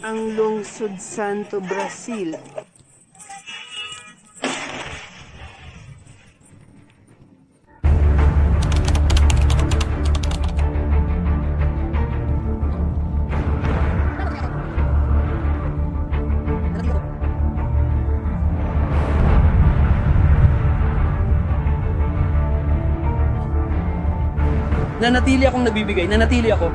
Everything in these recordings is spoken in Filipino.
ang Lungsod Santo, Brazil. Nanatili akong nagbibigay, nanatili ako.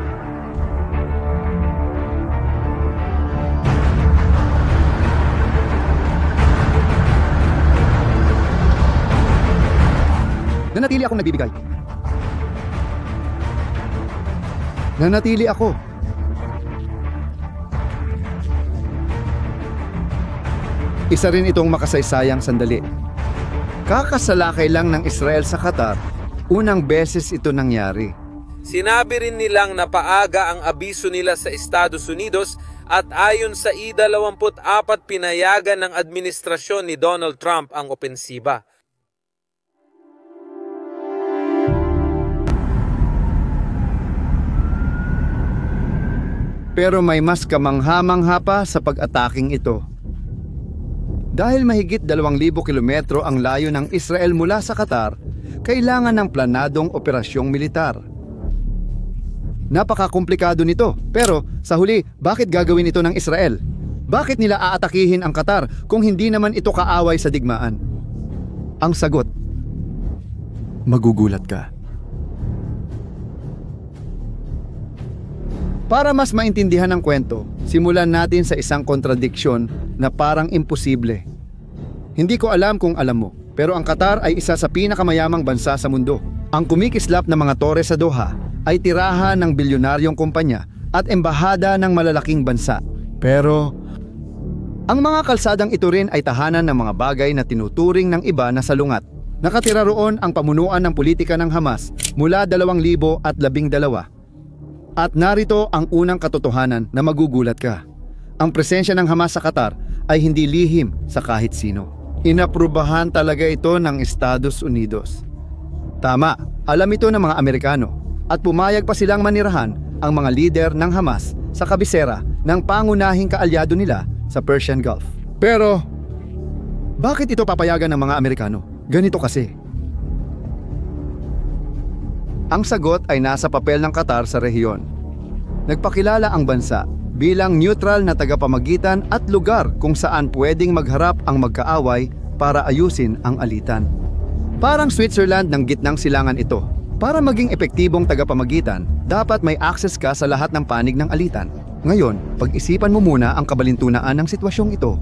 Nanatili akong nagbibigay. Nanatili ako. Isa rin itong makasaysayang sandali. Kakasalakay lang ng Israel sa Qatar, unang beses ito nangyari. Sinabi rin nilang napaaga ang abiso nila sa Estados Unidos at ayon sa I-24 pinayagan ng administrasyon ni Donald Trump ang opensiba. Pero may mas kamangha-mangha pa sa pag-ataking ito. Dahil mahigit 2,000 kilometro ang layo ng Israel mula sa Qatar, kailangan ng planadong operasyong militar. Napakakomplikado nito, pero sa huli, bakit gagawin ito ng Israel? Bakit nila aatakihin ang Qatar kung hindi naman ito kaaway sa digmaan? Ang sagot, magugulat ka. Para mas maintindihan ang kwento, simulan natin sa isang kontradiksyon na parang imposible. Hindi ko alam kung alam mo, pero ang Qatar ay isa sa pinakamayamang bansa sa mundo. Ang kumikislap na mga tore sa Doha ay tirahan ng bilyonaryong kumpanya at embahada ng malalaking bansa. Pero ang mga kalsadang ito rin ay tahanan ng mga bagay na tinuturing ng iba na salungat. Nakatira roon ang pamunuan ng politika ng Hamas mula 2012. At narito ang unang katotohanan na magugulat ka. Ang presensya ng Hamas sa Qatar ay hindi lihim sa kahit sino. Inaprubahan talaga ito ng Estados Unidos. Tama, alam ito ng mga Amerikano at pumayag pa silang manirahan ang mga lider ng Hamas sa kabisera ng pangunahing kaalyado nila sa Persian Gulf. Pero, bakit ito papayagan ng mga Amerikano? Ganito kasi. Ang sagot ay nasa papel ng Qatar sa rehiyon. Nagpakilala ang bansa bilang neutral na tagapamagitan at lugar kung saan pwedeng magharap ang magkaaway para ayusin ang alitan. Parang Switzerland ng gitnang silangan ito. Para maging epektibong tagapamagitan, dapat may access ka sa lahat ng panig ng alitan. Ngayon, pag-isipan mo muna ang kabalintunaan ng sitwasyong ito.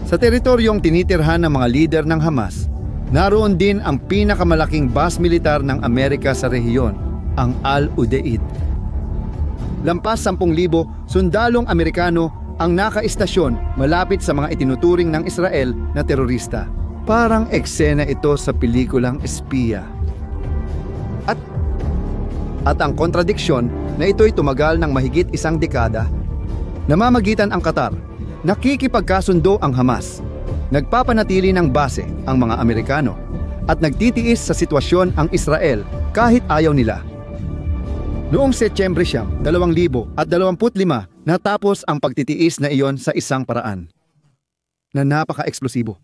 Sa teritoryong tinitirhan ng mga lider ng Hamas, naroon din ang pinakamalaking base militar ng Amerika sa rehiyon, ang Al-Udeid. Lampas 10,000 sundalong Amerikano ang nakaistasyon malapit sa mga itinuturing ng Israel na terorista. Parang eksena ito sa pelikulang espiya. At ang kontradiksyon na ito'y tumagal ng mahigit 1 dekada. Namamagitan ang Qatar, nakikipagkasundo ang Hamas, nagpapanatili ng base ang mga Amerikano, at nagtitiis sa sitwasyon ang Israel kahit ayaw nila. Noong Setyembre 2025, natapos ang pagtitiis na iyon sa isang paraan na napaka-eksplosibo.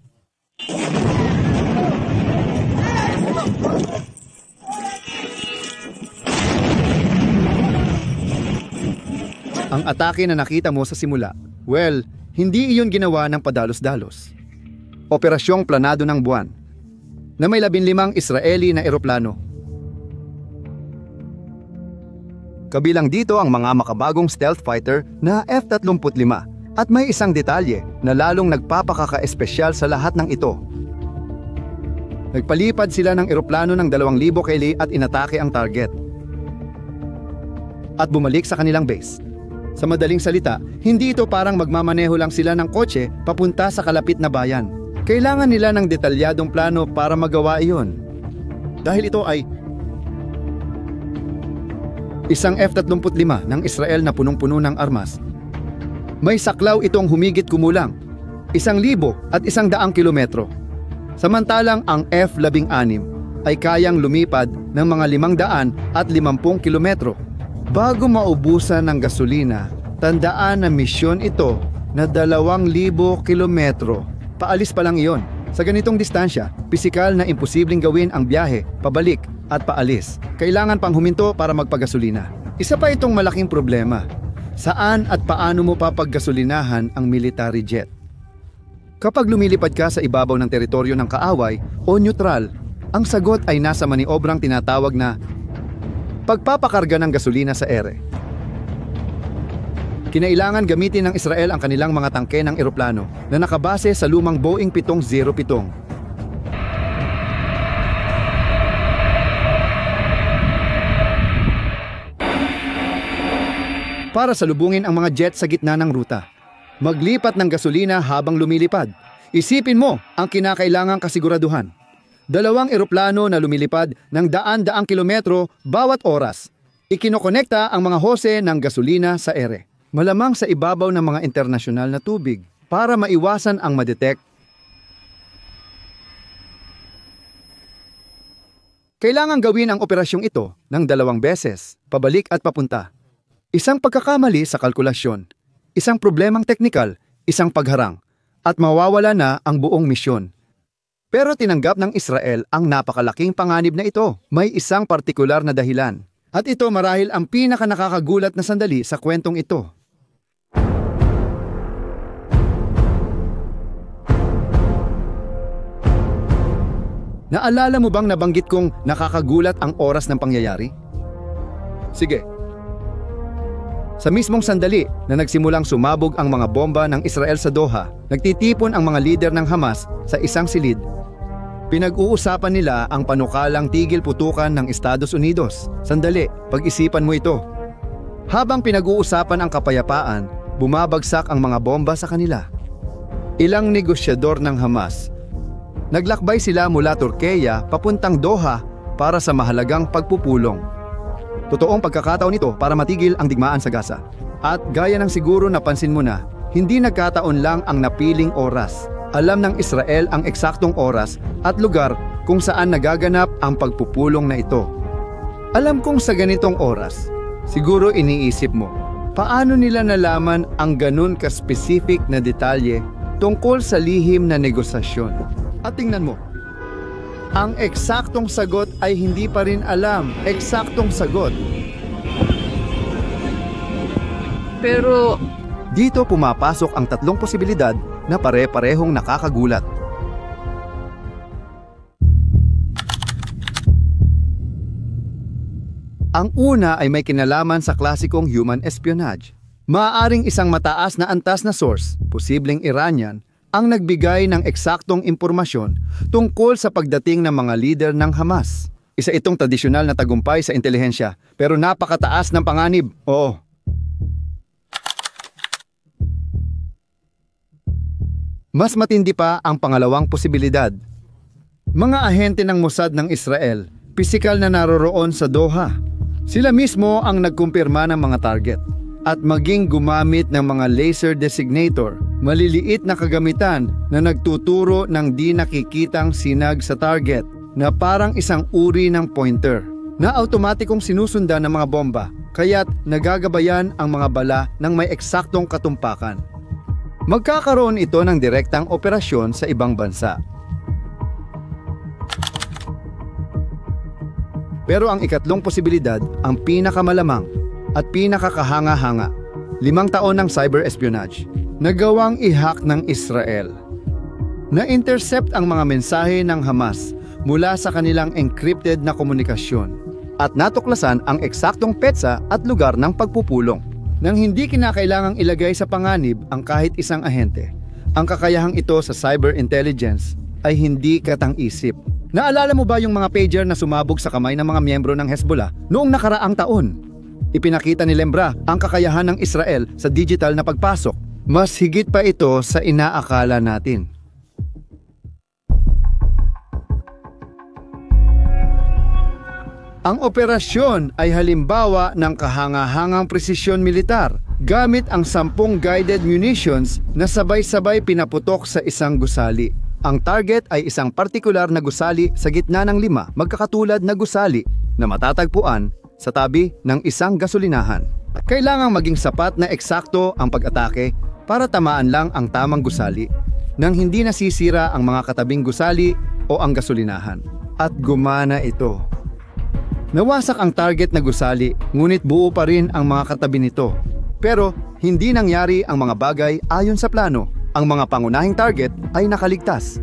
Ang atake na nakita mo sa simula, well, hindi iyon ginawa ng padalos-dalos. Operasyong planado ng buwan na may 15 Israeli na eroplano. Kabilang dito ang mga makabagong stealth fighter na F-35 at may isang detalye na lalong nagpapakaka-espesyal sa lahat ng ito. Nagpalipad sila ng eroplano ng 2,000 kili at inatake ang target. At bumalik sa kanilang base. Sa madaling salita, hindi ito parang magmamaneho lang sila ng kotse papunta sa kalapit na bayan. Kailangan nila ng detalyadong plano para magawa iyon. Dahil ito ay isang F-35 ng Israel na punong-puno ng armas. May saklaw itong humigit kumulang 1,100 kilometro. Samantalang ang F-16 ay kayang lumipad ng mga 550 kilometro bago maubusan ng gasolina Tandaan na misyon ito na 2,000 kilometro. Paalis pa lang iyon. Sa ganitong distansya, pisikal na imposibleng gawin ang biyahe, pabalik at paalis. Kailangan pang huminto para magpagasolina. Isa pa itong malaking problema. Saan at paano mo papaggasolinahan ang military jet? Kapag lumilipad ka sa ibabaw ng teritoryo ng kaaway o neutral, ang sagot ay nasa maniobrang tinatawag na pagpapakarga ng gasolina sa ere. Kinailangan gamitin ng Israel ang kanilang mga tangke ng eroplano na nakabase sa lumang Boeing 707. Para salubungin ang mga jet sa gitna ng ruta. Maglipat ng gasolina habang lumilipad. Isipin mo ang kinakailangang kasiguraduhan. 2 eroplano na lumilipad ng daan-daang kilometro bawat oras. Ikinokonekta ang mga hose ng gasolina sa ere. Malamang sa ibabaw ng mga internasyonal na tubig para maiwasan ang madetect. Kailangan gawin ang operasyong ito ng 2 beses, pabalik at papunta. Isang pagkakamali sa kalkulasyon, isang problemang teknikal, isang pagharang, at mawawala na ang buong misyon. Pero tinanggap ng Israel ang napakalaking panganib na ito. May isang partikular na dahilan. At ito marahil ang pinaka-nakakagulat na sandali sa kwentong ito. Naalala mo bang nabanggit kong nakakagulat ang oras ng pangyayari? Sige. Sa mismong sandali na nagsimulang sumabog ang mga bomba ng Israel sa Doha, nagtitipon ang mga lider ng Hamas sa isang silid. Pinag-uusapan nila ang panukalang tigil putukan ng Estados Unidos. Sandali, pag-isipan mo ito. Habang pinag-uusapan ang kapayapaan, bumabagsak ang mga bomba sa kanila. Ilang negosyador ng Hamas. Naglakbay sila mula Turkeya papuntang Doha para sa mahalagang pagpupulong. Totoong pagkakataon ito para matigil ang digmaan sa Gaza. At gaya ng siguro napansin mo na, hindi nagkataon lang ang napiling oras. Alam ng Israel ang eksaktong oras at lugar kung saan nagaganap ang pagpupulong na ito. Alam kong sa ganitong oras, siguro iniisip mo, paano nila nalaman ang ganun ka-specific na detalye tungkol sa lihim na negosasyon? At tingnan mo, ang eksaktong sagot ay hindi pa rin alam. Eksaktong sagot. Pero Dito pumapasok ang 3 posibilidad na pare-parehong nakakagulat. Ang una ay may kinalaman sa klasikong human espionage. Maaaring isang mataas na antas na source, posibleng Iranian, ang nagbigay ng eksaktong impormasyon tungkol sa pagdating ng mga lider ng Hamas. Isa itong tradisyonal na tagumpay sa intelihensya, pero napakataas ng panganib. Oo. Mas matindi pa ang pangalawang posibilidad. Mga ahente ng Mossad ng Israel, pisikal na naroroon sa Doha. Sila mismo ang nagkumpirma ng mga target at maging gumamit ng mga laser designator, maliliit na kagamitan na nagtuturo ng di nakikitang sinag sa target na parang isang uri ng pointer na automatikong sinusundan ng mga bomba, kaya't nagagabayan ang mga bala ng may eksaktong katumpakan. Magkakaroon ito ng direktang operasyon sa ibang bansa. Pero ang ikatlong posibilidad, ang pinakamalamang at pinakakahanga-hanga, 5 taon ng cyber espionage, nagawang i-hack ng Israel. Na-intercept ang mga mensahe ng Hamas mula sa kanilang encrypted na komunikasyon at natuklasan ang eksaktong petsa at lugar ng pagpupulong. Nang hindi kinakailangang ilagay sa panganib ang kahit isang ahente, ang kakayahang ito sa cyber intelligence ay hindi katang-isip. Naalala mo ba yung mga pager na sumabog sa kamay ng mga miyembro ng Hezbollah noong nakaraang taon? Ipinakita ni Lembra ang kakayahan ng Israel sa digital na pagpasok. Mas higit pa ito sa inaakala natin. Ang operasyon ay halimbawa ng kahanga-hangang presisyon militar gamit ang 10 guided munitions na sabay-sabay pinaputok sa isang gusali. Ang target ay isang partikular na gusali sa gitna ng 5 magkakatulad na gusali na matatagpuan sa tabi ng isang gasolinahan. Kailangang maging sapat na eksakto ang pag-atake para tamaan lang ang tamang gusali nang hindi nasisira ang mga katabing gusali o ang gasolinahan. At gumana ito. Nawasak ang target na gusali, ngunit buo pa rin ang mga katabi nito. Pero hindi nangyari ang mga bagay ayon sa plano. Ang mga pangunahing target ay nakaligtas.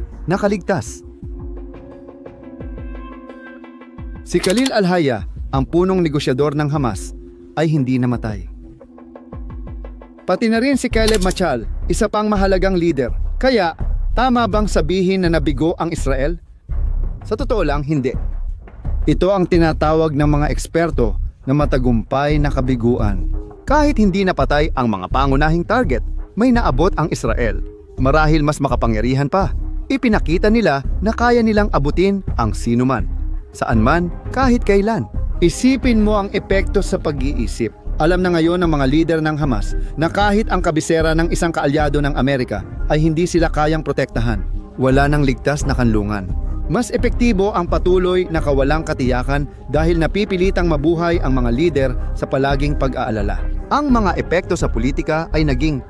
Si Khalil al-Hayya, ang punong negosyador ng Hamas, ay hindi namatay. Pati na rin si Khaled Mashal, isa pang mahalagang leader. Kaya, tama bang sabihin na nabigo ang Israel? Sa totoo lang, hindi. Ito ang tinatawag ng mga eksperto na matagumpay na kabiguan. Kahit hindi napatay ang mga pangunahing target, may naabot ang Israel. Marahil mas makapangyarihan pa. Ipinakita nila na kaya nilang abutin ang sinuman. Saan man, kahit kailan. Isipin mo ang epekto sa pag-iisip. Alam na ngayon ng mga lider ng Hamas na kahit ang kabisera ng isang kaalyado ng Amerika ay hindi sila kayang protektahan. Wala nang ligtas na kanlungan. Mas epektibo ang patuloy na kawalang katiyakan dahil napipilitang mabuhay ang mga lider sa palaging pag-aalala. Ang mga epekto sa politika ay naging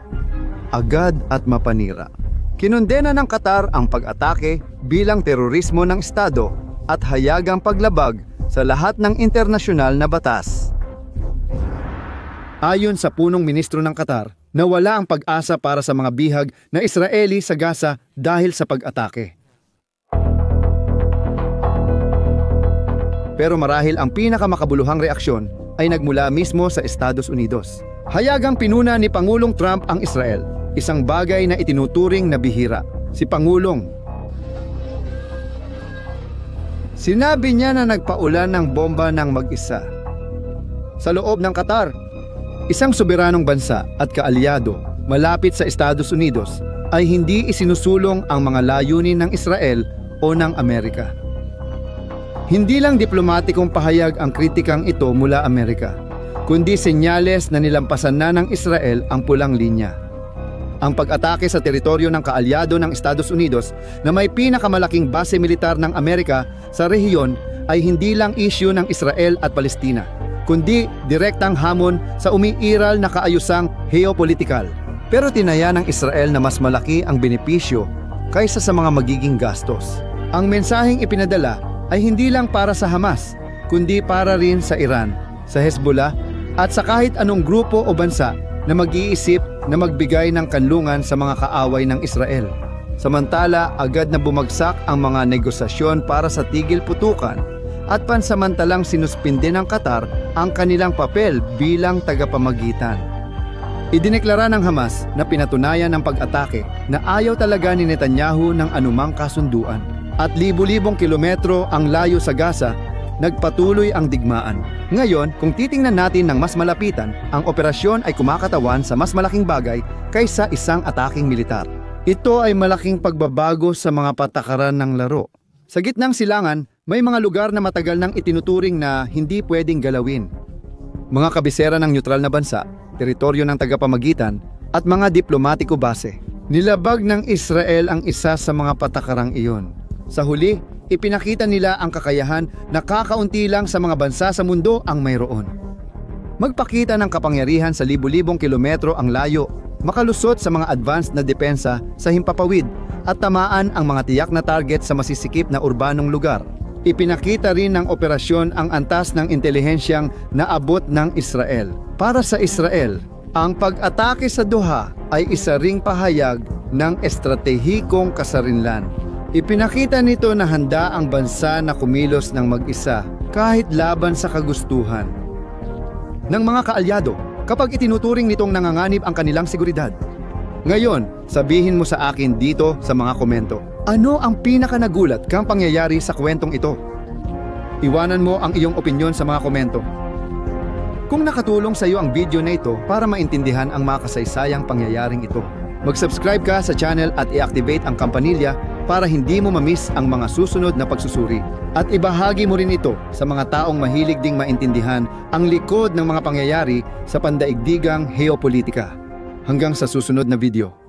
agad at mapanira. Kinondena ng Qatar ang pag-atake bilang terorismo ng Estado at hayagang paglabag sa lahat ng internasyonal na batas. Ayon sa punong ministro ng Qatar, nawala ang pag-asa para sa mga bihag na Israeli sa Gaza dahil sa pag-atake. Pero marahil ang pinakamakabuluhang reaksyon ay nagmula mismo sa Estados Unidos. Hayagang pinuna ni Pangulong Trump ang Israel, isang bagay na itinuturing na bihira. Si Pangulong, sinabi niya na nagpaulan ng bomba ng mag-isa. Sa loob ng Qatar, isang soberanong bansa at kaalyado malapit sa Estados Unidos ay hindi isinusulong ang mga layunin ng Israel o ng Amerika. Hindi lang diplomatikong pahayag ang kritikang ito mula Amerika, kundi senyales na nilampasan na ng Israel ang pulang linya. Ang pag-atake sa teritoryo ng kaalyado ng Estados Unidos na may pinakamalaking base militar ng Amerika sa rehiyon ay hindi lang issue ng Israel at Palestina, kundi direktang hamon sa umiiral na kaayusang geopolitikal. Pero tinaya ng Israel na mas malaki ang benepisyo kaysa sa mga magiging gastos. Ang mensaheng ipinadala ay hindi lang para sa Hamas, kundi para rin sa Iran, sa Hezbollah at sa kahit anong grupo o bansa na mag-iisip na magbigay ng kanlungan sa mga kaaway ng Israel. Samantala, agad na bumagsak ang mga negosasyon para sa tigil putukan at pansamantalang sinuspinde ng Qatar ang kanilang papel bilang tagapamagitan. Idineklara ng Hamas na pinatunayan ng pag-atake na ayaw talaga ni Netanyahu ng anumang kasunduan. At libu-libong kilometro ang layo sa Gaza, nagpatuloy ang digmaan. Ngayon, kung titingnan natin ng mas malapitan, ang operasyon ay kumakatawan sa mas malaking bagay kaysa isang ataking militar. Ito ay malaking pagbabago sa mga patakaran ng laro. Sa gitnang silangan, may mga lugar na matagal nang itinuturing na hindi pwedeng galawin. Mga kabisera ng neutral na bansa, teritoryo ng tagapamagitan, at mga diplomatiko base. Nilabag ng Israel ang isa sa mga patakarang iyon. Sa huli, ipinakita nila ang kakayahan na kakaunti lang sa mga bansa sa mundo ang mayroon. Magpakita ng kapangyarihan sa libu-libong kilometro ang layo, makalusot sa mga advanced na depensa sa himpapawid at tamaan ang mga tiyak na target sa masisikip na urbanong lugar. Ipinakita rin ng operasyon ang antas ng intelihensyang naabot ng Israel. Para sa Israel, ang pag-atake sa Doha ay isa ring pahayag ng estratehikong kasarinlan. Ipinakita nito na handa ang bansa na kumilos ng mag-isa kahit laban sa kagustuhan ng mga kaalyado kapag itinuturing nitong nanganganib ang kanilang seguridad. Ngayon, sabihin mo sa akin dito sa mga komento, ano ang pinakanagulat kang pangyayari sa kwentong ito? Iwanan mo ang iyong opinyon sa mga komento. Kung nakatulong sa iyo ang video na ito para maintindihan ang mga kasaysayang pangyayaring ito, mag-subscribe ka sa channel at i-activate ang kampanilya para hindi mo mamiss ang mga susunod na pagsusuri. At ibahagi mo rin ito sa mga taong mahilig ding maintindihan ang likod ng mga pangyayari sa pandaigdigang geopolitika. Hanggang sa susunod na video.